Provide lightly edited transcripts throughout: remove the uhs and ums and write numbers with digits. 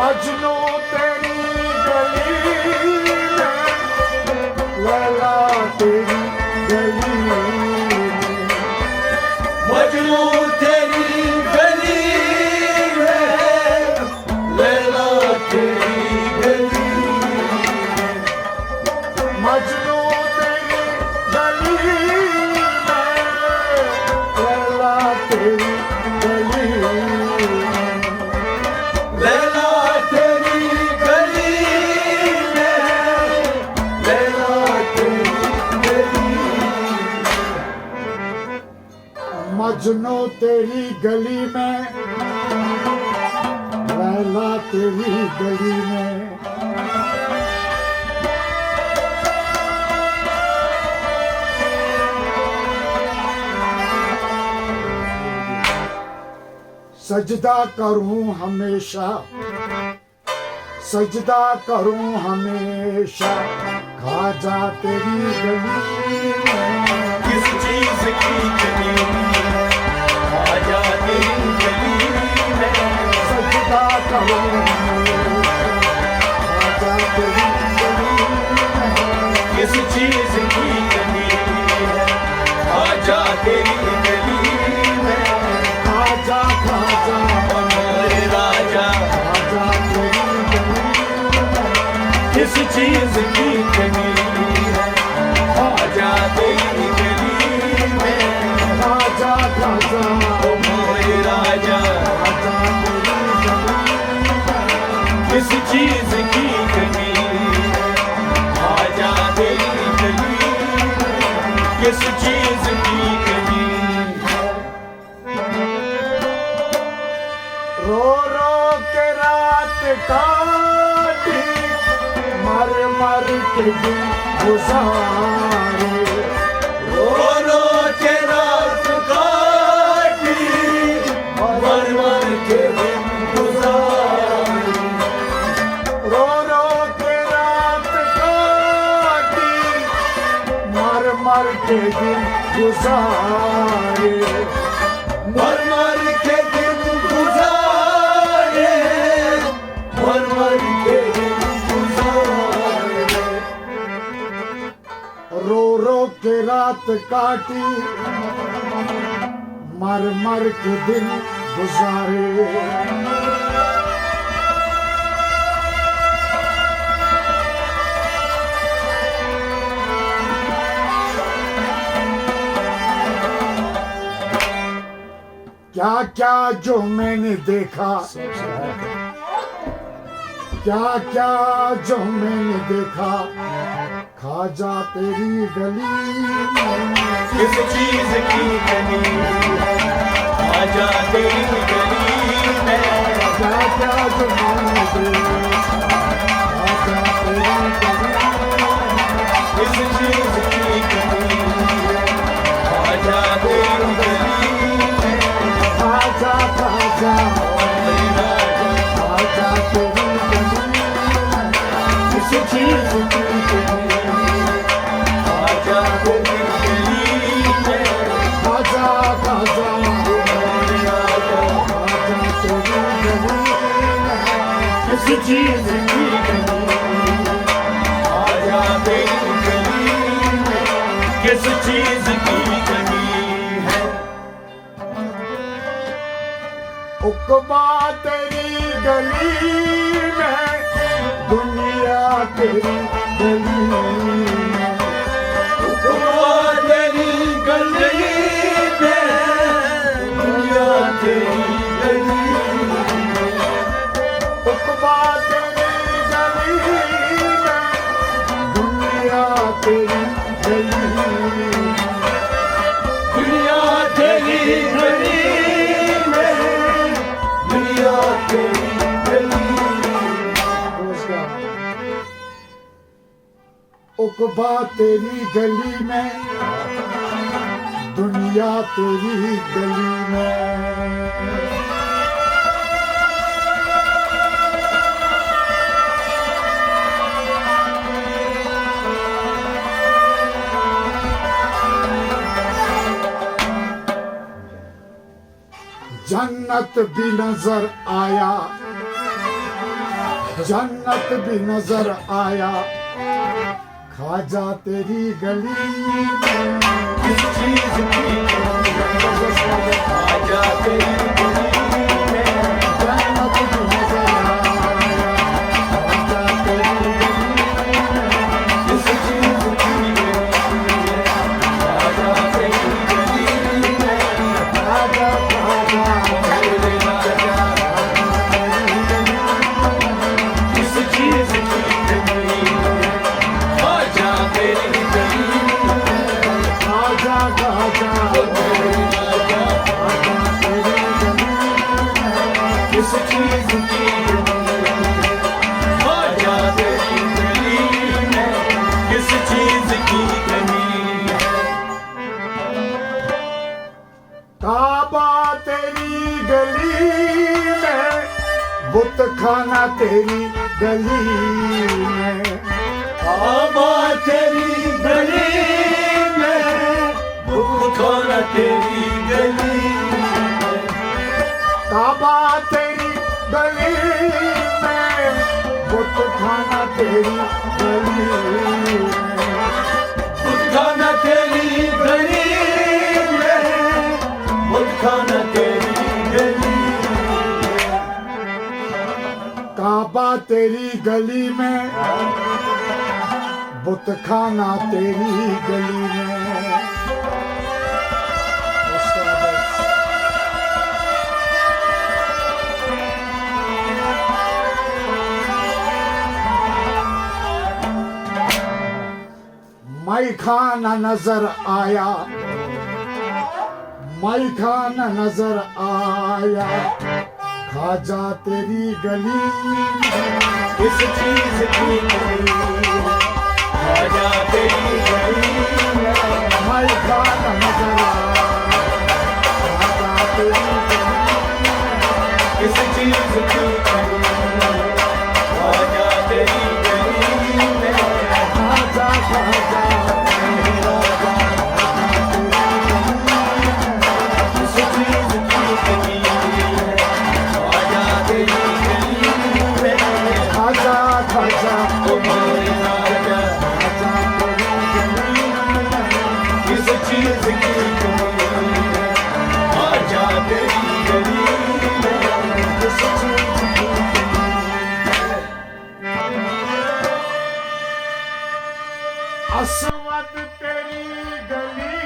मजनू तेरी गली में, लैला तेरी गली में, मजनू तेरी गली में, लैला तेरी गली में, मजनू तेरी गली में, लैला तेरी गली में, लैला तेरी गली में, लैला तेरी गली में, मजनू तेरी गली में, लैला तेरी गली में, सजदा करूं हमेशा, सजदा करूं हमेशा, खाजा तेरी गली में, किस चीज की कमी है, आजा तेरी गली में, सजदा करूं हमेशा, खाजा तेरी गली में, किस चीज की कमी है, आजा तेरी गली में, खाजा खाजा हमारे राजा, खाजा तेरी गली में, किस चीज की कमी है, आजा तेरी गली में, खाजा खाजा हमारे राजा, खाजा तेरी गली में, किस चीज की कमी है, आजा तेरी गली में, किस चीज की कमी है, रो रो के रात काटी, मर मर के दिन गुजारे, रो रो के रात काटी, मर मर के दिन गुजारे, रो रो के रात काटी, मर मर के दिन गुजारे, मर मर के दिन गुजारे, मर मर के दिन गुजारे, रो रो के रात काटी, मर मर के दिन गुजारे, क्या क्या जो मैंने देखा, क्या क्या जो मैंने देखा, खाजा तेरी गली में, किस चीज की कमी है, आजा तेरी गली में, क्या क्या जो मैंने देखा, खाजा तेरी गली में, किस चीज की कमी है, आजा तेरी गली में, खाजा खाजा हमारे राजा, खाजा तेरी गली में, किस चीज की कमी है, आजा तेरी गली में, खाजा खाजा हमारे राजा, खाजा तेरी गली में, किस चीज की कमी है, आजा तेरी गली में, किस चीज की कमी है, उकबा तेरी गली में, दुनिया तेरी गली में, हुआ तेरी गली में, दुनिया तेरी गली में, उकबा तेरी गली में, दुनिया तेरी गली में, दुनिया तेरी गली में, दुनिया तेरी गली में, उकबा तेरी गली में, दुनिया तेरी गली में, जन्नत भी नजर आया, जन्नत भी नजर आया खाजा तेरी गली में किस चीज की खाजा तेरी गली में जन्नत भी नजर आया खाजा तेरी गली में किस चीज की खाजा तेरी गली में खाजा खाजा मेरे राजा किस चीज की खाजा तेरी गली में खाजा खाजा मेरे राजा खाजा तेरी गली में किस चीज की खाजा तेरी गली में किस चीज की कमी काबा तेरी गली में बुत खाना तेरी गली में आबा तेरी गली में भूख खाना तेरी गली में काबा तेरी गली में बुत खाना तेरी गली में भूख खाना तेरी गली में भूख खाना तेरी गली काबा तेरी गली में बुत खाना तेरी गली में माई खाना नजर आया माई खाना नजर आया खाजा तेरी गली में किस चीज की कमी खाजा तेरी गली में माई खाना नजर आया खाजा तेरी गली में किस चीज की कमी खाजा तेरी गली में खाजा खाजा मेरा किस चीज की कमी खाजा तेरी गली में खाजा खाजा ओ मेरे राजा खाजा तेरी गली में किस चीज की कमी खाजा तेरी गली में किस चीज की असवद तेरी गली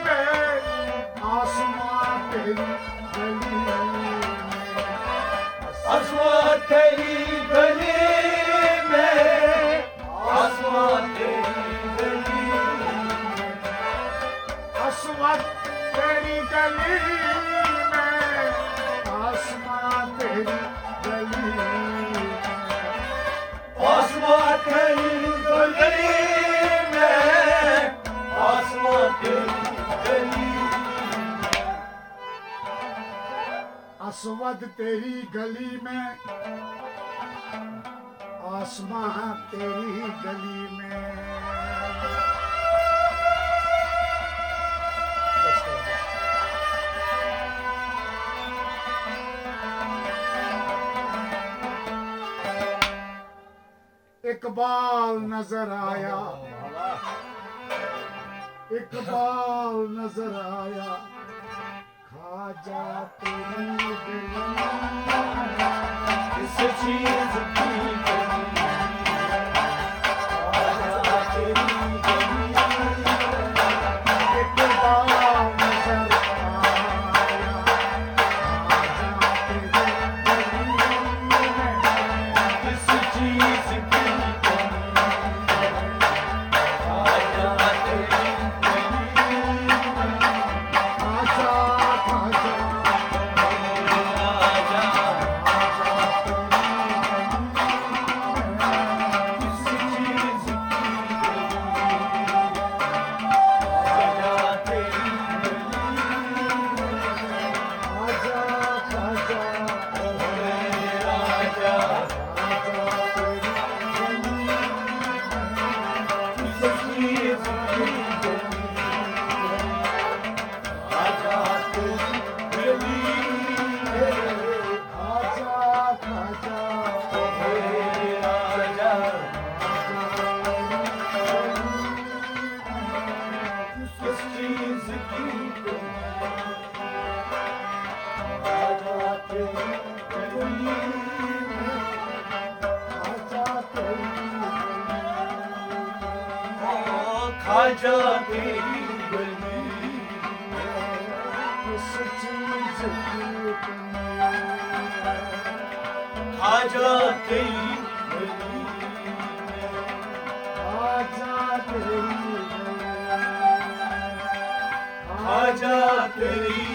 में आसमां तेरी गली में आसमां तेरी गली में आसमां तेरी गली में असवद तेरी गली में आसमां तेरी गली में आसमां तेरी गली में आसमां तेरी गली असवद तेरी गली में आसमां तेरी गली में इकबाल नजर आया इकबाल नजर आया खाजा तेरी गली किस चीज की कमी खाजा तेरी गली इकबाल नजर आया खाजा तेरी गली में किस चीज की कमी खाजा तेरी गली खाजा खाजा राजा खाजा तेरी गली किस चीज की कमी है खाजा तेरी गली आजा तेरी खाजा तेरी